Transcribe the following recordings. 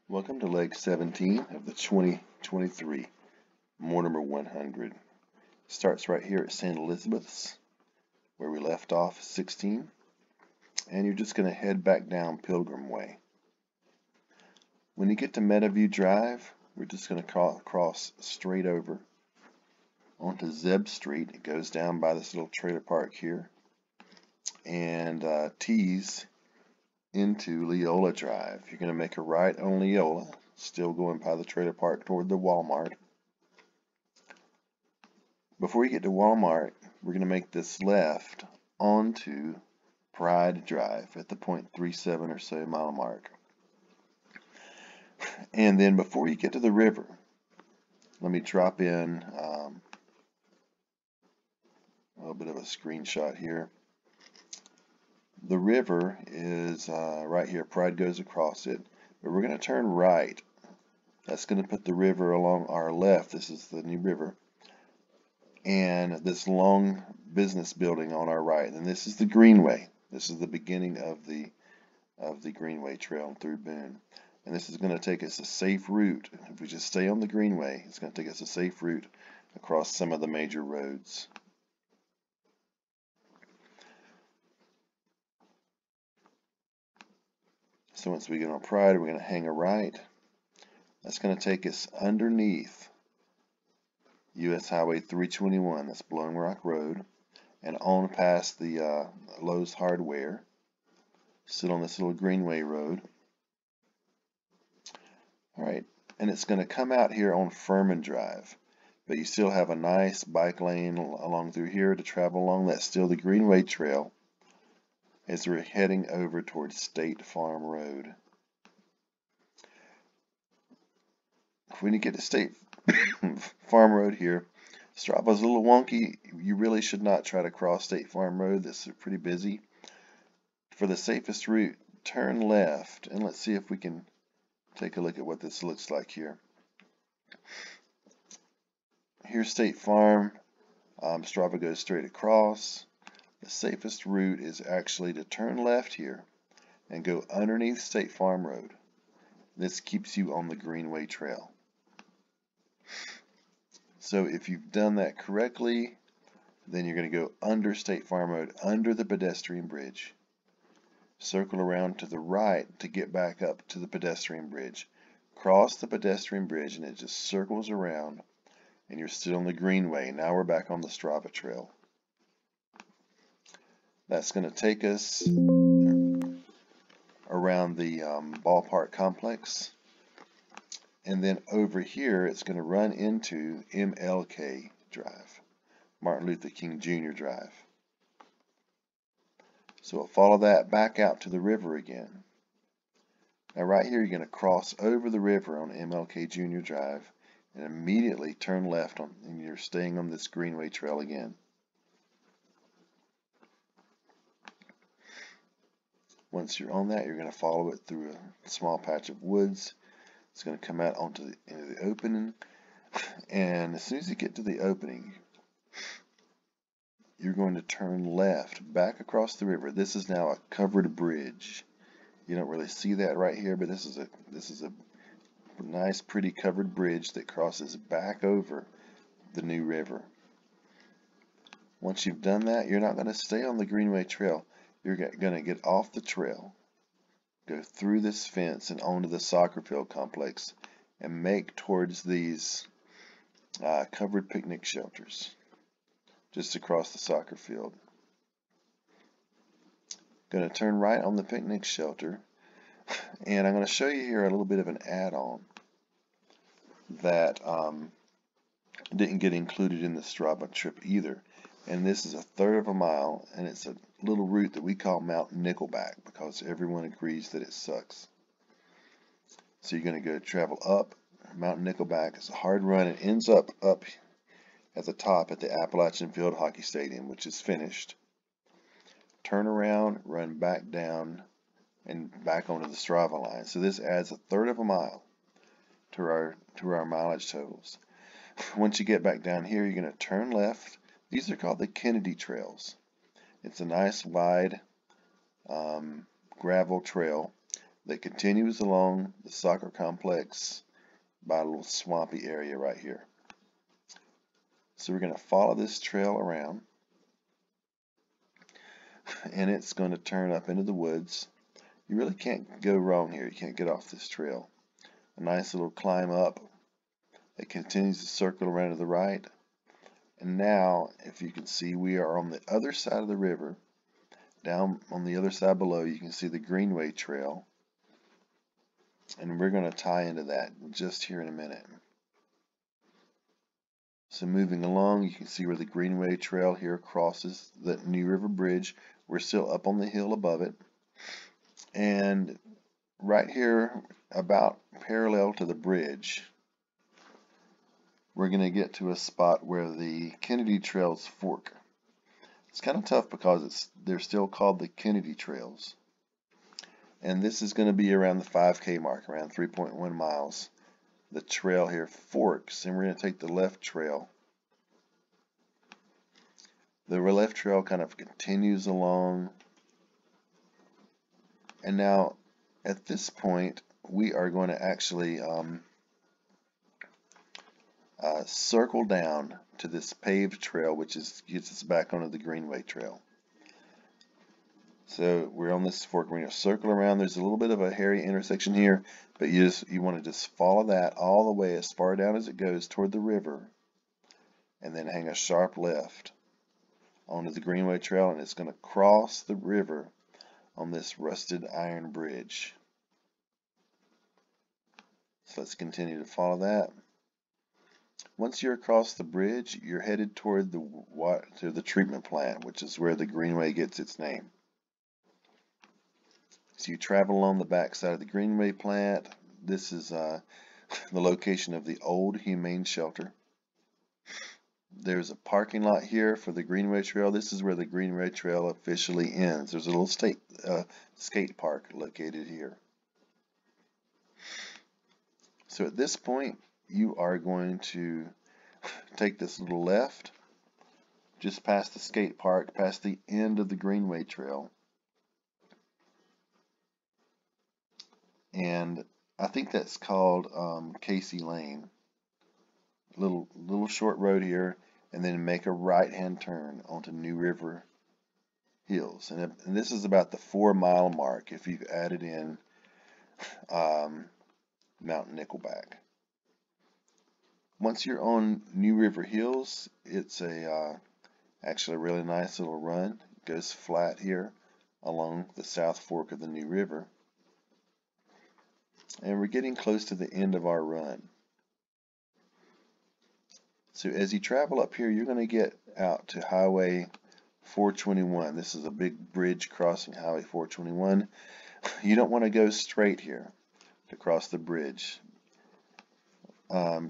Welcome to leg 17 of the 2023 Mortimer 100. Starts right here at St. Elizabeth's, where we left off 16, and you're just going to head back down Pilgrim Way. When you get to Meadowview Drive, we're just going to cross straight over onto Zeb Street. It goes down by this little trailer park here and tees into Leola Drive. You're going to make a right on Leola, still going by the trailer park toward the Walmart. Before you get to Walmart, we're going to make this left onto Pride Drive at the 0.37 or so mile mark. And then before you get to the river, let me drop in a little bit of a screenshot here. The river is right here. Pride goes across it, but we're going to turn right. That's going to put the river along our left. This is the new river, and this long business building on our right. And this is the Greenway. This is the beginning of the Greenway Trail through Boone. And this is going to take us a safe route. If we just stay on the Greenway, it's going to take us a safe route across some of the major roads. So once we get on Pride, we're going to hang a right. That's going to take us underneath US Highway 321, that's Blowing Rock Road, and on past the Lowe's Hardware, still on this little Greenway Road. Alright, and it's going to come out here on Furman Drive, but you still have a nice bike lane along through here to travel along. That's still the Greenway Trail as we're heading over towards State Farm Road. When you get to State Farm Road here, Strava's a little wonky. You really should not try to cross State Farm Road. This is pretty busy. For the safest route, turn left, and let's see if we can take a look at what this looks like here. Here's State Farm. Strava goes straight across. The safest route is actually to turn left here and go underneath State Farm Road. This keeps you on the Greenway Trail. So if you've done that correctly, then you're going to go under State Farm Road, under the pedestrian bridge. Circle around to the right to get back up to the pedestrian bridge. Cross the pedestrian bridge and it just circles around and you're still on the Greenway. Now we're back on the Strava Trail. That's going to take us around the ballpark complex, and then over here it's going to run into MLK Drive, Martin Luther King Jr. Drive. So we'll follow that back out to the river again. Now right here you're going to cross over the river on MLK Jr. Drive and immediately turn left and you're staying on this Greenway Trail again. Once you're on that, you're going to follow it through a small patch of woods. It's going to come out into the opening, and as soon as you get to the opening, you're going to turn left back across the river. This is now a covered bridge. You don't really see that right here, but this is a nice, pretty covered bridge that crosses back over the new river. Once you've done that, you're not going to stay on the Greenway Trail. You're going to get off the trail, go through this fence and onto the soccer field complex, and make towards these covered picnic shelters just across the soccer field. Going to turn right on the picnic shelter, and I'm going to show you here a little bit of an add-on that didn't get included in the Strava trip either. And this is 1/3 of a mile, and it's a little route that we call Mount Nickelback because everyone agrees that it sucks. So you're going to go travel up Mount Nickelback. It's a hard run. It ends up at the top at the Appalachian Field Hockey Stadium, which is finished. Turn around, run back down, and back onto the Strava line. So this adds 1/3 of a mile to our mileage totals. Once you get back down here, you're going to turn left. These are called the Kennedy Trails. It's a nice wide gravel trail that continues along the soccer complex by a little swampy area right here. So we're going to follow this trail around, and it's going to turn up into the woods. You really can't go wrong here. You can't get off this trail. A nice little climb up. It continues to circle around to the right. And now, if you can see, we are on the other side of the river. Down on the other side below, you can see the Greenway Trail. And we're going to tie into that just here in a minute. So moving along, you can see where the Greenway Trail here crosses the New River Bridge. We're still up on the hill above it. And right here, about parallel to the bridge, we're going to get to a spot where the Kennedy Trails fork. It's kind of tough because they're still called the Kennedy Trails. And this is going to be around the 5K mark, around 3.1 miles. The trail here forks, and we're going to take the left trail. The left trail kind of continues along. And now, at this point, we are going to actually circle down to this paved trail, which gets us back onto the Greenway Trail. So we're on this fork. We're going to circle around. There's a little bit of a hairy intersection here, but you want to just follow that all the way as far down as it goes toward the river, and then hang a sharp left onto the Greenway Trail, and it's going to cross the river on this rusted iron bridge. So let's continue to follow that. Once you're across the bridge, you're headed toward the treatment plant, which is where the Greenway gets its name. So you travel along the back side of the Greenway plant. This is the location of the old humane shelter. There's a parking lot here for the Greenway Trail. This is where the Greenway Trail officially ends. There's a little skate park located here. So at this point, you are going to take this little left, just past the skate park, past the end of the Greenway Trail. And I think that's called Casey Lane. Little short road here, and then make a right-hand turn onto New River Hills. And this is about the 4-mile mark if you've added in Mount Nickelback. Once you're on New River Hills, it's actually a really nice little run. It goes flat here along the South Fork of the New River. And we're getting close to the end of our run. So as you travel up here, you're going to get out to Highway 421. This is a big bridge crossing Highway 421. You don't want to go straight here to cross the bridge.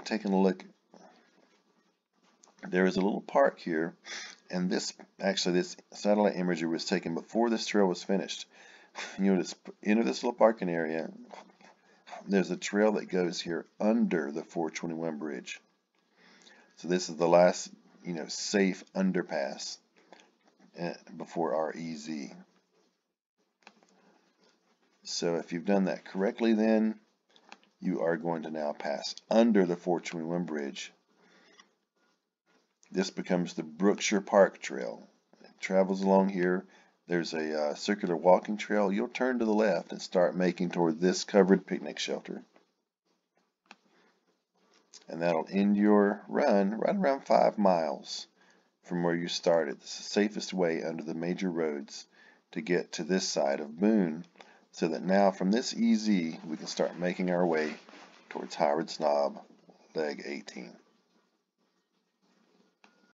Taking a look, there is a little park here, and this satellite imagery was taken before this trail was finished. You just enter this little parking area. There's a trail that goes here under the 421 bridge. So this is the last, safe underpass before our EZ. So if you've done that correctly, then you are going to now pass under the 421 bridge. This becomes the Brookshire Park Trail. It travels along here. There's a circular walking trail. You'll turn to the left and start making toward this covered picnic shelter. And that'll end your run right around 5 miles from where you started. This is the safest way under the major roads to get to this side of Boone, so that now from this EZ we can start making our way towards Howard's Knob, leg 18.